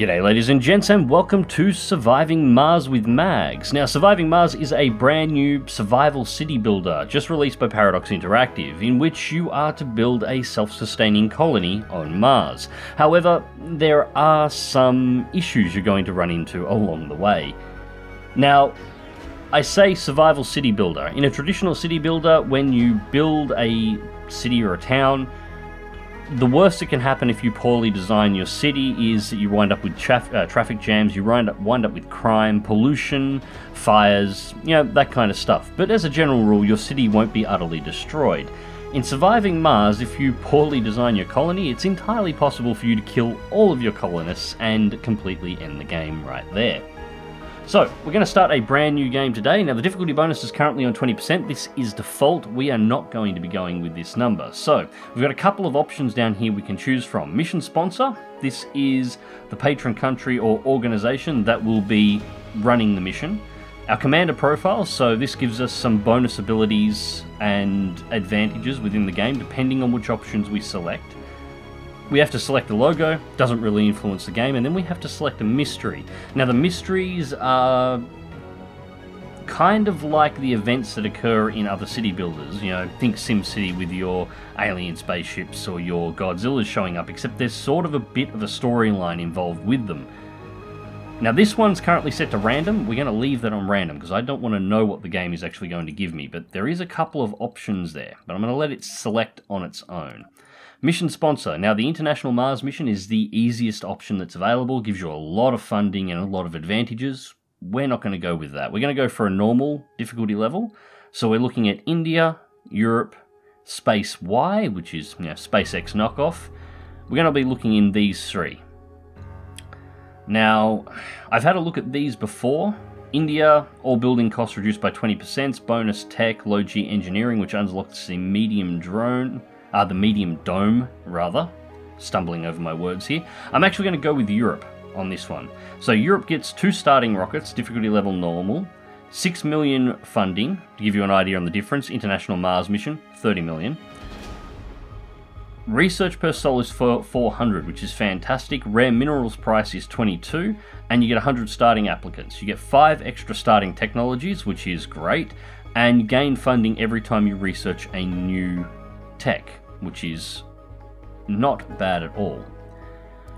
G'day ladies and gents, and welcome to Surviving Mars with Mags. Now, Surviving Mars is a brand new survival city builder just released by Paradox Interactive, in which you are to build a self-sustaining colony on Mars. However, there are some issues you're going to run into along the way. Now, I say survival city builder. In a traditional city builder, when you build a city or a town, the worst that can happen if you poorly design your city is that you wind up with traffic jams, you wind up with crime, pollution, fires, you know, that kind of stuff. But as a general rule, your city won't be utterly destroyed. In Surviving Mars, if you poorly design your colony, it's entirely possible for you to kill all of your colonists and completely end the game right there. So, we're going to start a brand new game today. Now, the difficulty bonus is currently on 20%. This is default. We are not going to be going with this number. So, we've got a couple of options down here we can choose from. Mission sponsor. This is the patron country or organization that will be running the mission. Our commander profile. So, this gives us some bonus abilities and advantages within the game, depending on which options we select. We have to select the logo, doesn't really influence the game, and then we have to select a mystery. Now, the mysteries are kind of like the events that occur in other city builders. You know, think SimCity with your alien spaceships or your Godzillas showing up, except there's sort of a bit of a storyline involved with them. Now, this one's currently set to random. We're going to leave that on random because I don't want to know what the game is actually going to give me, but there is a couple of options there, but I'm going to let it select on its own. Mission sponsor. Now, the International Mars mission is the easiest option that's available, gives you a lot of funding and a lot of advantages. We're not going to go with that. We're going to go for a normal difficulty level. So we're looking at India, Europe, Space Y, which is, you know, SpaceX knockoff. We're going to be looking in these three. Now, I've had a look at these before. India, all building costs reduced by 20%, bonus tech, low G engineering, which unlocks the medium drone. The medium dome, rather. Stumbling over my words here. I'm actually going to go with Europe on this one. So Europe gets 2 starting rockets, difficulty level normal, 6 million funding, to give you an idea on the difference. International Mars mission, 30 million. Research per sol is for 400, which is fantastic. Rare minerals price is 22, and you get 100 starting applicants. You get 5 extra starting technologies, which is great, and you gain funding every time you research a new tech, which is not bad at all.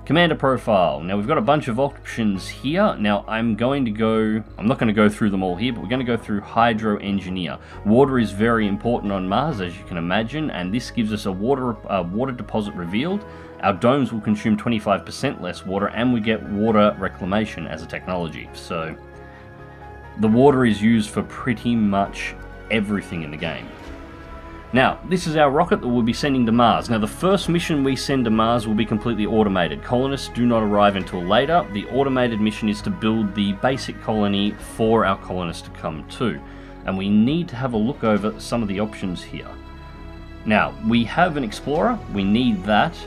Commander profile. Now, we've got a bunch of options here. Now, I'm not going to go through them all here, but we're going to go through Hydro Engineer. Water is very important on Mars, as you can imagine, and this gives us a water deposit revealed. Our domes will consume 25% less water, and we get water reclamation as a technology. So, the water is used for pretty much everything in the game. Now, this is our rocket that we'll be sending to Mars. Now, the first mission we send to Mars will be completely automated. Colonists do not arrive until later. The automated mission is to build the basic colony for our colonists to come to. And we need to have a look over some of the options here. Now, we have an explorer. We need that.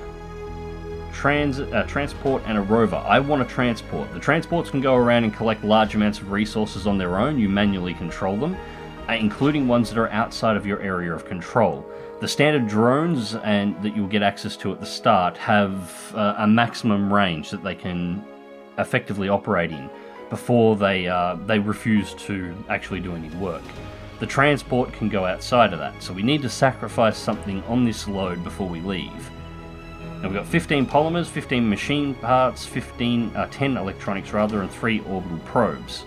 Transport and a rover. I want a transport. The transports can go around and collect large amounts of resources on their own. You manually control them, including ones that are outside of your area of control. The standard drones that you'll get access to at the start have a maximum range that they can effectively operate in before they refuse to actually do any work. The transport can go outside of that, so we need to sacrifice something on this load before we leave. Now, we've got 15 polymers, 15 machine parts, 10 electronics rather, and 3 orbital probes.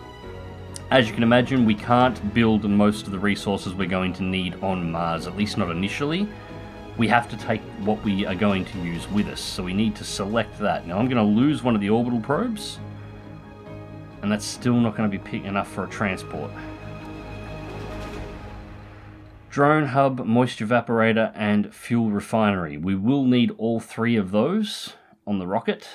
As you can imagine, we can't build most of the resources we're going to need on Mars, at least not initially. We have to take what we are going to use with us, so we need to select that. Now, I'm going to lose one of the orbital probes, and that's still not going to be big enough for a transport. Drone hub, moisture evaporator, and fuel refinery. We will need all 3 of those on the rocket.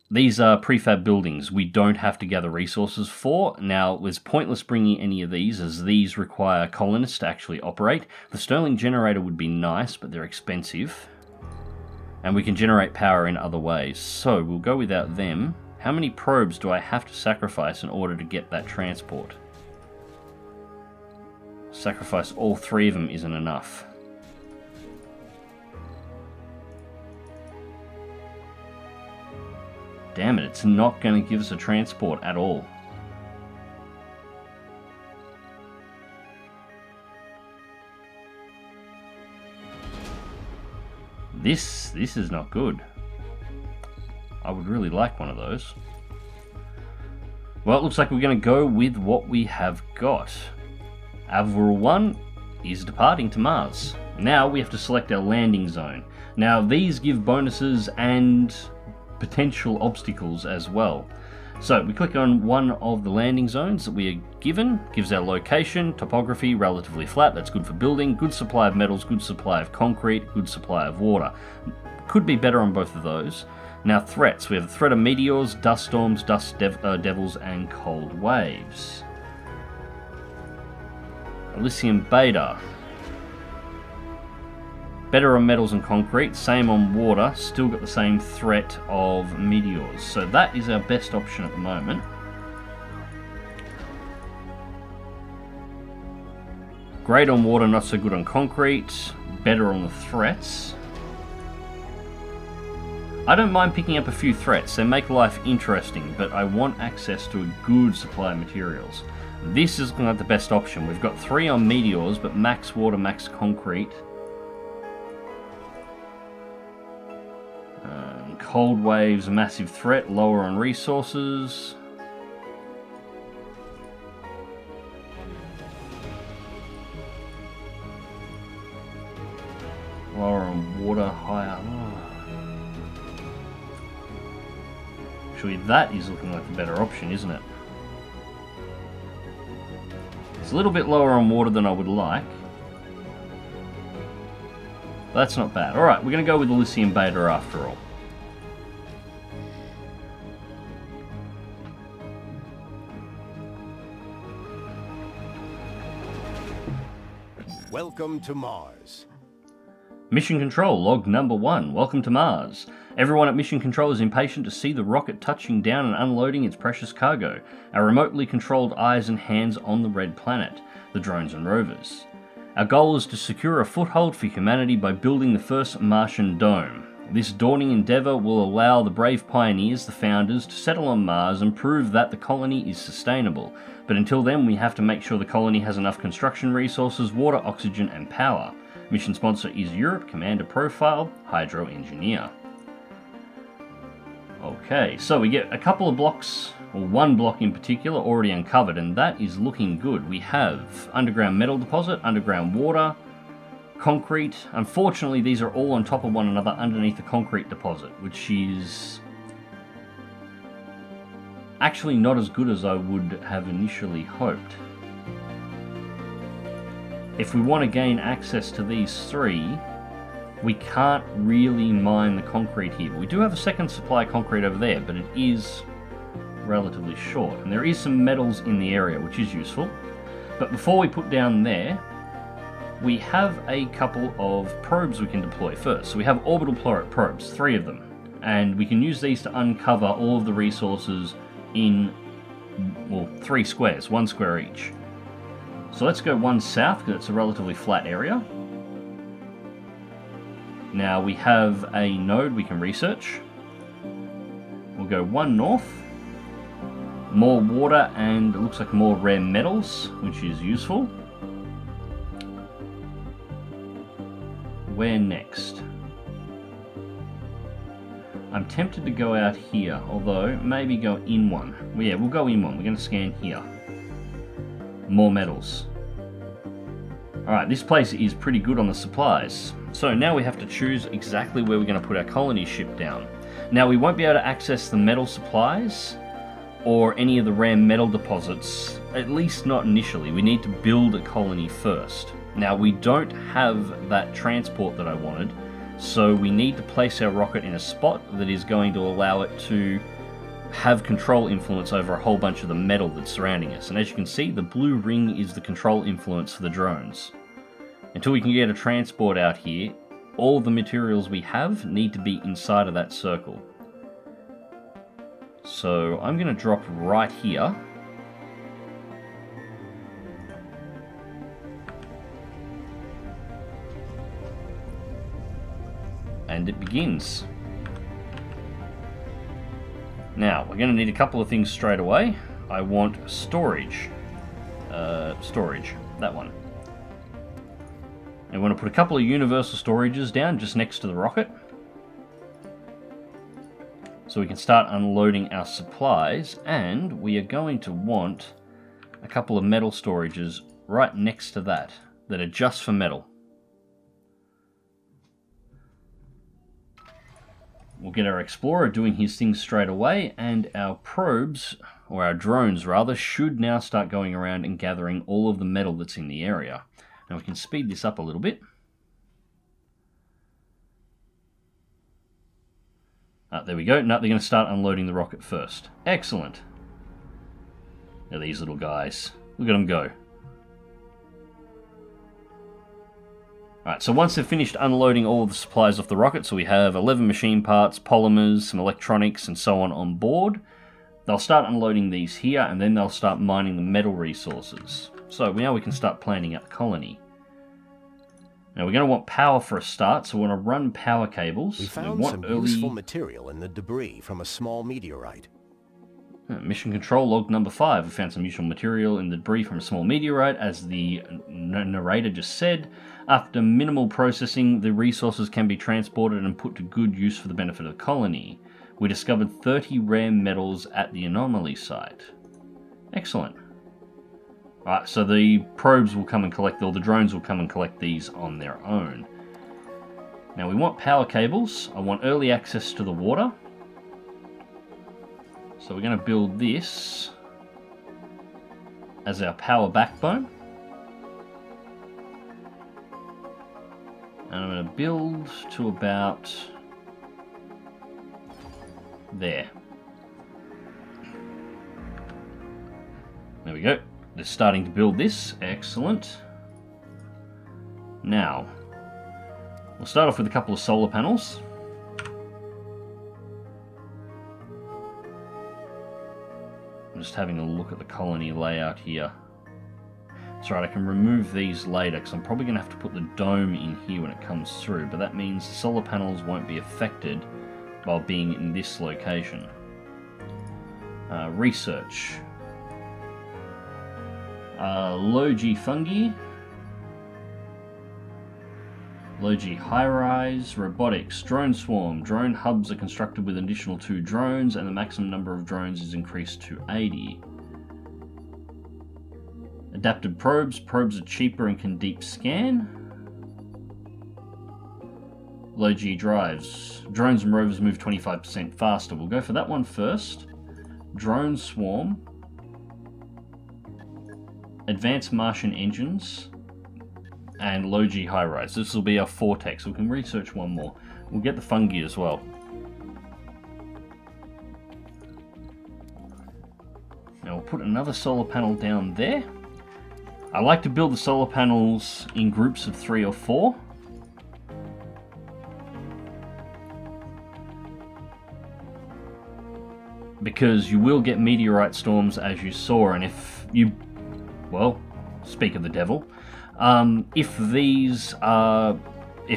These are prefab buildings we don't have to gather resources for. Now, it's pointless bringing any of these, as these require colonists to actually operate. The Stirling generator would be nice, but they're expensive. And we can generate power in other ways. So, we'll go without them. How many probes do I have to sacrifice in order to get that transport? Sacrifice all 3 of them isn't enough. damn it, it's not going to give us a transport at all. This is not good. I would really like one of those. Well, it looks like we're going to go with what we have got. Alvaral 1 is departing to Mars. Now we have to select our landing zone. Now these give bonuses and potential obstacles as well. So we click on one of the landing zones that we are given, gives our location, topography, relatively flat, that's good for building, good supply of metals, good supply of concrete, good supply of water. Could be better on both of those. Now threats, we have the threat of meteors, dust storms, devils and cold waves. Elysium Beta. Better on metals and concrete, same on water, still got the same threat of meteors. So that is our best option at the moment. Great on water, not so good on concrete, better on the threats. I don't mind picking up a few threats, they make life interesting, but I want access to a good supply of materials. This is looking like the best option. We've got 3 on meteors, but max water, max concrete. Cold waves, a massive threat, lower on resources. Lower on water, higher. Actually, that is looking like the better option, isn't it? It's a little bit lower on water than I would like. That's not bad. Alright, we're going to go with Elysium Beta after all. Welcome to Mars. Mission Control, log number 1. Welcome to Mars. Everyone at Mission Control is impatient to see the rocket touching down and unloading its precious cargo. Our remotely controlled eyes and hands on the red planet, the drones and rovers. Our goal is to secure a foothold for humanity by building the first Martian dome. This daunting endeavour will allow the brave pioneers, the founders, to settle on Mars and prove that the colony is sustainable. But until then, we have to make sure the colony has enough construction resources, water, oxygen and power. Mission sponsor is Europe, Commander Profile, Hydro Engineer. Okay, so we get a couple of blocks, or one block in particular, already uncovered, and that is looking good. We have underground metal deposit, underground water, concrete. Unfortunately, these are all on top of one another underneath the concrete deposit, which is actually not as good as I would have initially hoped. If we want to gain access to these 3, we can't really mine the concrete here. We do have a second supply of concrete over there, but it is relatively short. And there is some metals in the area, which is useful. But before we put down there, we have a couple of probes we can deploy first. So we have orbital probes, 3 of them. And we can use these to uncover all of the resources in, well, 3 squares, 1 square each. So let's go 1 south, because it's a relatively flat area. Now we have a node we can research. We'll go 1 north. More water and it looks like more rare metals, which is useful. Where next? I'm tempted to go out here, although maybe go in one. Well, yeah, we'll go in one. We're going to scan here. More metals. Alright, this place is pretty good on the supplies. So now we have to choose exactly where we're going to put our colony ship down. Now we won't be able to access the metal supplies or any of the rare metal deposits, at least not initially. We need to build a colony first. Now we don't have that transport that I wanted, so we need to place our rocket in a spot that is going to allow it to have control influence over a whole bunch of the metal that's surrounding us. And as you can see, the blue ring is the control influence for the drones. Until we can get a transport out here, all the materials we have need to be inside of that circle. So I'm going to drop right here. And it begins. Now, we're going to need a couple of things straight away. I want storage. Storage, that one. And we want to put a couple of universal storages down just next to the rocket, so we can start unloading our supplies, and we are going to want a couple of metal storages right next to that are just for metal. We'll get our explorer doing his thing straight away, and our probes, or our drones rather, should now start going around and gathering all of the metal that's in the area. Now we can speed this up a little bit. There we go. Now they're going to start unloading the rocket first. Excellent. Now these little guys. Look at them go. Alright, so once they've finished unloading all of the supplies off the rocket, so we have 11 machine parts, polymers, some electronics, and so on board, they'll start unloading these here, and then they'll start mining the metal resources. So now we can start planning out the colony. Now we're going to want power for a start, so we want to run power cables. We found some useful material in the debris from a small meteorite. Mission control log number 5. We found some useful material in the debris from a small meteorite, as the narrator just said. After minimal processing, the resources can be transported and put to good use for the benefit of the colony. We discovered 30 rare metals at the anomaly site. Excellent. Alright, so the probes will come and collect, or the drones will come and collect these on their own. Now we want power cables. I want early access to the water. So we're going to build this as our power backbone. And I'm going to build to about there. There we go. They're starting to build this. Excellent. Now, we'll start off with a couple of solar panels. I'm just having a look at the colony layout here. That's right, I can remove these later, because I'm probably going to have to put the dome in here when it comes through, but that means the solar panels won't be affected while being in this location. Research. Low-G fungi, low-G high-rise, robotics, drone swarm. Drone hubs are constructed with an additional 2 drones, and the maximum number of drones is increased to 80. Adapted probes. Probes are cheaper and can deep scan. Low-G drives. Drones and rovers move 25% faster. We'll go for that one first. Drone swarm. Advanced Martian engines, and low-G high-rise. This will be our vortex. We can research one more. We'll get the fungi as well. Now we'll put another solar panel down there. I like to build the solar panels in groups of 3 or 4. Because you will get meteorite storms, as you saw, and if you... well, speak of the devil. If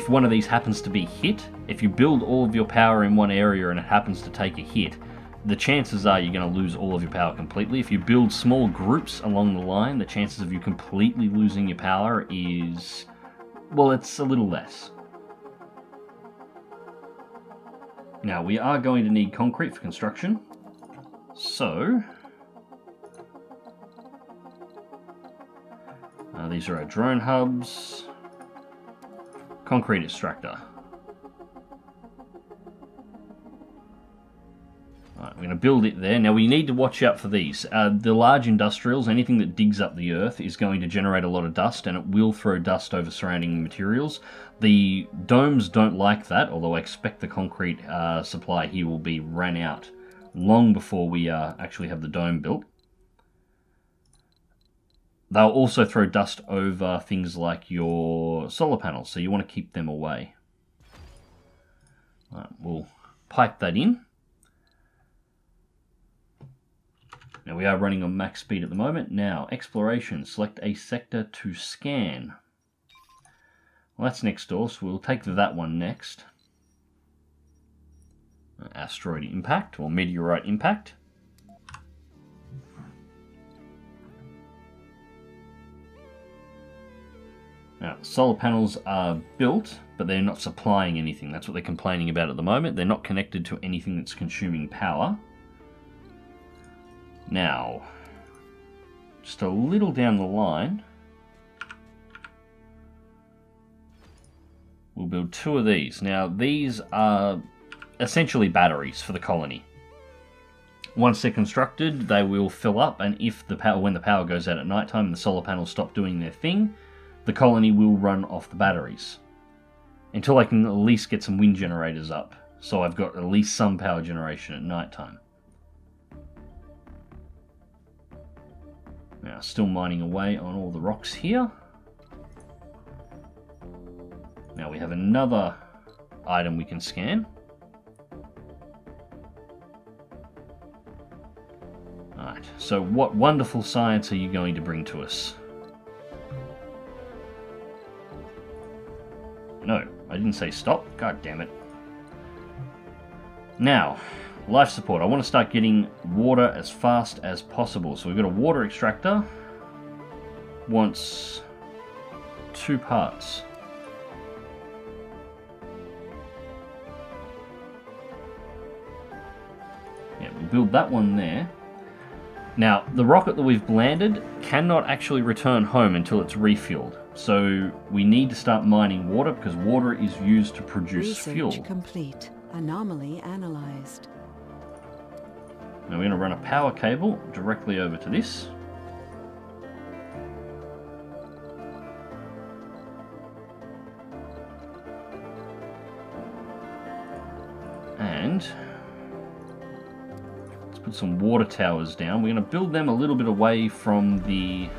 one of these happens to be hit, if you build all of your power in one area and it happens to take a hit, the chances are you're going to lose all of your power completely. If you build small groups along the line, the chances of you completely losing your power is, well, it's a little less. Now, we are going to need concrete for construction. So... these are our drone hubs. Concrete extractor. Right, we're going to build it there. Now we need to watch out for these. The large industrials, anything that digs up the earth, is going to generate a lot of dust, and it will throw dust over surrounding materials. The domes don't like that, although I expect the concrete supply here will be ran out long before we actually have the dome built. They'll also throw dust over things like your solar panels, so you want to keep them away. Right, we'll pipe that in. Now we are running on max speed at the moment. Now, exploration. Select a sector to scan. Well, that's next door, so we'll take that one next. Asteroid impact or meteorite impact. Now, solar panels are built, but they're not supplying anything. That's what they're complaining about at the moment. They're not connected to anything that's consuming power. Now, just a little down the line, we'll build 2 of these. Now, these are essentially batteries for the colony. Once they're constructed, they will fill up, and if the power, when the power goes out at night time and the solar panels stop doing their thing, the colony will run off the batteries. Until I can at least get some wind generators up, so I've got at least some power generation at night time. Now, still mining away on all the rocks here. Now we have another item we can scan. Alright, so what wonderful science are you going to bring to us? No, I didn't say stop. God damn it. Now, life support. I want to start getting water as fast as possible. So we've got a water extractor. Wants 2 parts. Yeah, we'll build that one there. Now, the rocket that we've landed cannot actually return home until it's refueled. So we need to start mining water because water is used to produce fuel. Research complete. Anomaly analyzed. Now we're going to run a power cable directly over to this. And let's put some water towers down. We're going to build them a little bit away from the...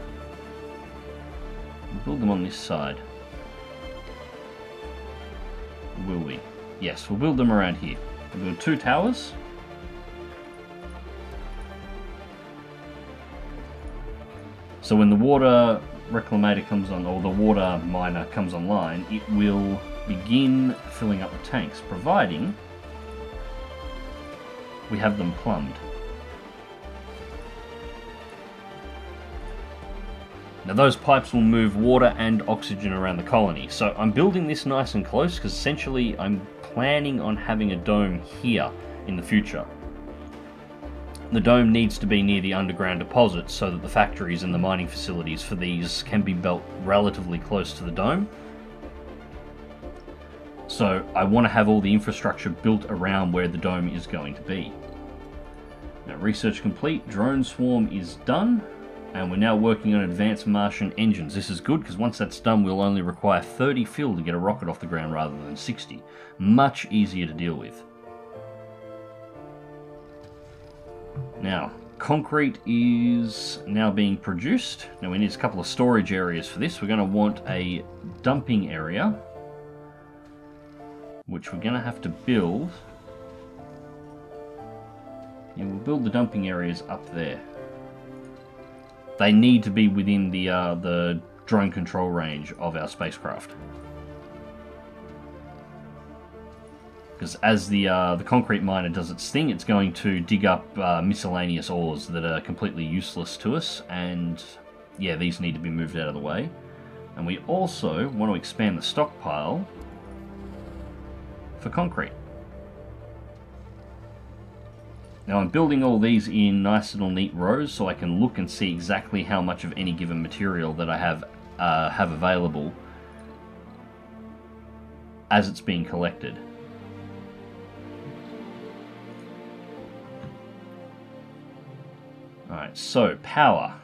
We'll build them on this side. Will we? Yes, we'll build them around here. We'll build 2 towers. So when the water reclamator comes on, or the water miner comes online, it will begin filling up the tanks, providing we have them plumbed. Now those pipes will move water and oxygen around the colony. So I'm building this nice and close because essentially I'm planning on having a dome here in the future. The dome needs to be near the underground deposits so that the factories and the mining facilities for these can be built relatively close to the dome. So I want to have all the infrastructure built around where the dome is going to be. Now research complete, drone swarm is done. And we're now working on advanced Martian engines. This is good because once that's done, we'll only require 30 fuel to get a rocket off the ground rather than 60. Much easier to deal with. Now, concrete is now being produced. Now we need a couple of storage areas for this. We're going to want a dumping area, which we're going to have to build. Yeah, we'll build the dumping areas up there. They need to be within the drone control range of our spacecraft. Because as the concrete miner does its thing, it's going to dig up miscellaneous ores that are completely useless to us, and yeah, these need to be moved out of the way. And we also want to expand the stockpile for concrete. Now I'm building all these in nice little neat rows so I can look and see exactly how much of any given material that I have available as it's being collected. Alright, so power.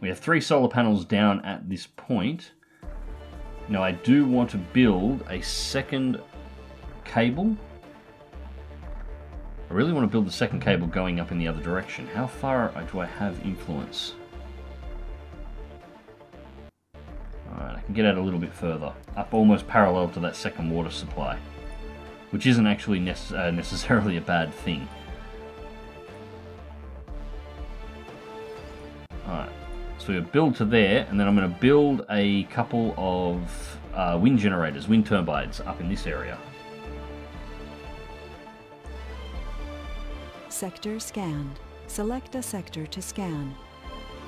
We have 3 solar panels down at this point. Now I do want to build a second cable. I really want to build the second cable going up in the other direction. How far do I have influence? Alright, I can get out a little bit further. Up almost parallel to that second water supply. Which isn't actually necessarily a bad thing. Alright, so we'll build to there, and then I'm going to build a couple of wind generators, wind turbines, up in this area. Sector scanned. Select a sector to scan.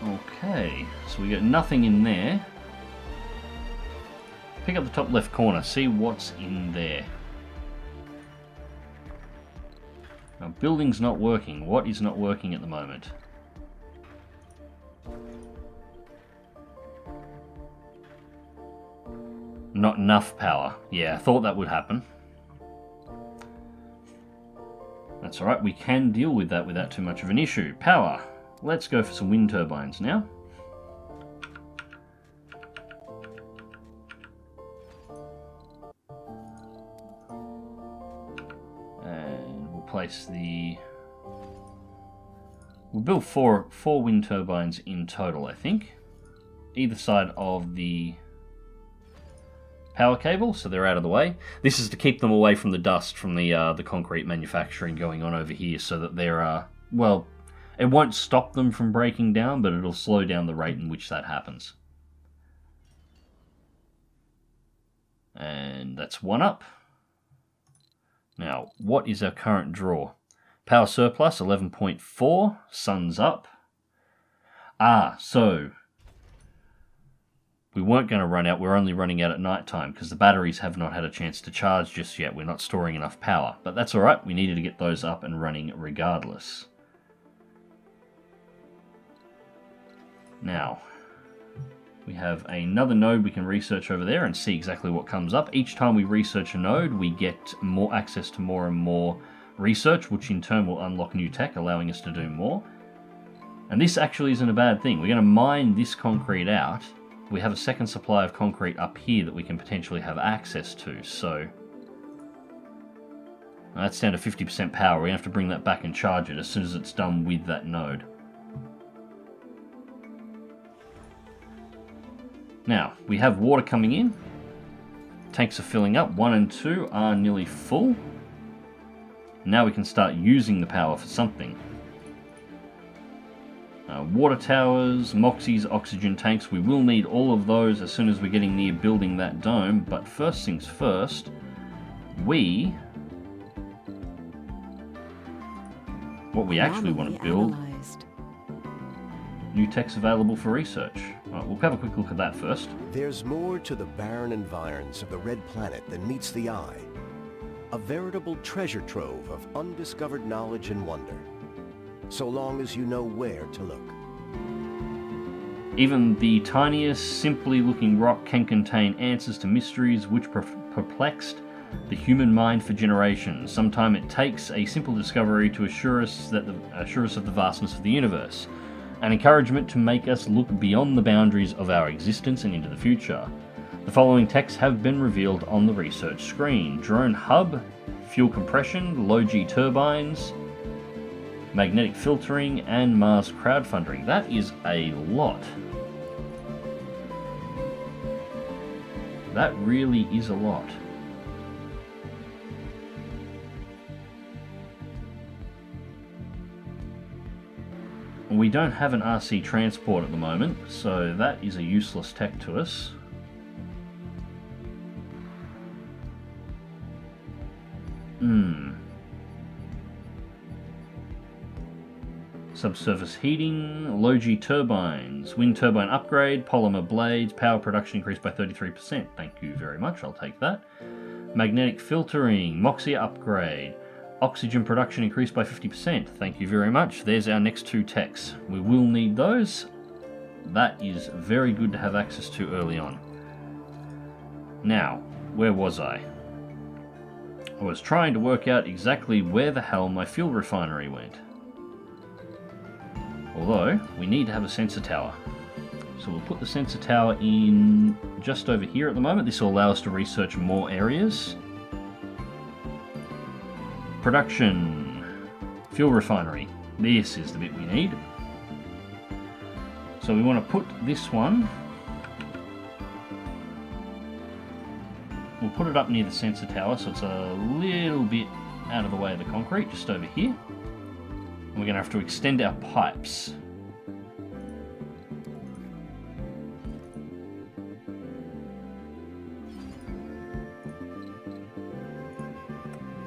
Okay, so we got nothing in there. Pick up the top left corner, see what's in there. Now, building's not working. What is not working at the moment? Not enough power. Yeah, I thought that would happen. That's alright, we can deal with that without too much of an issue. Power. Let's go for some wind turbines now. And we'll place the... We'll build four wind turbines in total, I think. Either side of the power cable, so they're out of the way. This is to keep them away from the dust from the concrete manufacturing going on over here, so that they're, well, it won't stop them from breaking down, but it'll slow down the rate in which that happens. And that's one up. Now, what is our current draw? Power surplus, 11.4, sun's up. So we weren't going to run out, we're only running out at night time because the batteries have not had a chance to charge just yet. We're not storing enough power, but that's alright, we needed to get those up and running regardless. Now, we have another node we can research over there and see exactly what comes up. Each time we research a node, we get more access to more and more research, which in turn will unlock new tech, allowing us to do more. And this actually isn't a bad thing. We're going to mine this concrete out. We have a second supply of concrete up here that we can potentially have access to, so that's down to 50% power. We're going to have to bring that back and charge it as soon as it's done with that node. Now, we have water coming in. Tanks are filling up. 1 and 2 are nearly full. Now we can start using the power for something. Water towers, Moxies, oxygen tanks, we will need all of those as soon as we're getting near building that dome, but first things first, what we actually want to build, new tech's available for research. Right, we'll have a quick look at that first. There's more to the barren environs of the Red Planet than meets the eye. A veritable treasure trove of undiscovered knowledge and wonder. So long as you know where to look. Even the tiniest, simply looking rock can contain answers to mysteries which perplexed the human mind for generations. Sometimes it takes a simple discovery to assure us of the vastness of the universe, an encouragement to make us look beyond the boundaries of our existence and into the future. The following texts have been revealed on the research screen: drone hub, fuel compression, low-G turbines, magnetic filtering, and Mars crowdfunding. That is a lot. That really is a lot. We don't have an RC transport at the moment, so that is a useless tech to us. Subsurface heating, low-G turbines, wind turbine upgrade, polymer blades, power production increased by 33%. Thank you very much, I'll take that. Magnetic filtering, Moxia upgrade, oxygen production increased by 50%. Thank you very much. There's our next two techs. We will need those. That is very good to have access to early on. Now, where was I? I was trying to work out exactly where the hell my fuel refinery went. Although, we need to have a sensor tower. So we'll put the sensor tower in just over here at the moment. This will allow us to research more areas. Production. Fuel refinery. This is the bit we need. So we want to put this one... We'll put it up near the sensor tower so it's a little bit out of the way of the concrete, just over here. And we're going to have to extend our pipes.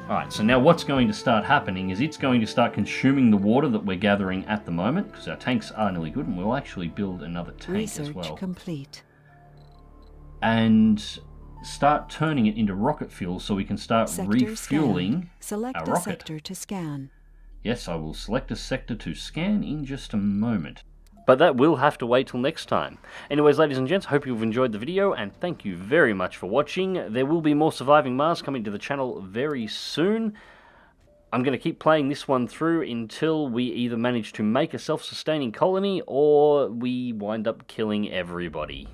Alright, so now what's going to start happening is it's going to start consuming the water that we're gathering at the moment, because our tanks are nearly good, and we'll actually build another tank as well. Research complete. And start turning it into rocket fuel so we can start refueling Select our a rocket. sector to scan. Yes, I will select a sector to scan in just a moment. But that will have to wait till next time. Anyways, ladies and gents, hope you've enjoyed the video, and thank you very much for watching. There will be more Surviving Mars coming to the channel very soon. I'm going to keep playing this one through until we either manage to make a self-sustaining colony, or we wind up killing everybody.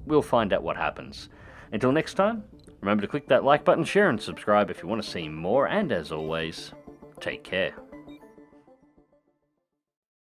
We'll find out what happens. Until next time, remember to click that like button, share and subscribe if you want to see more, and as always, take care.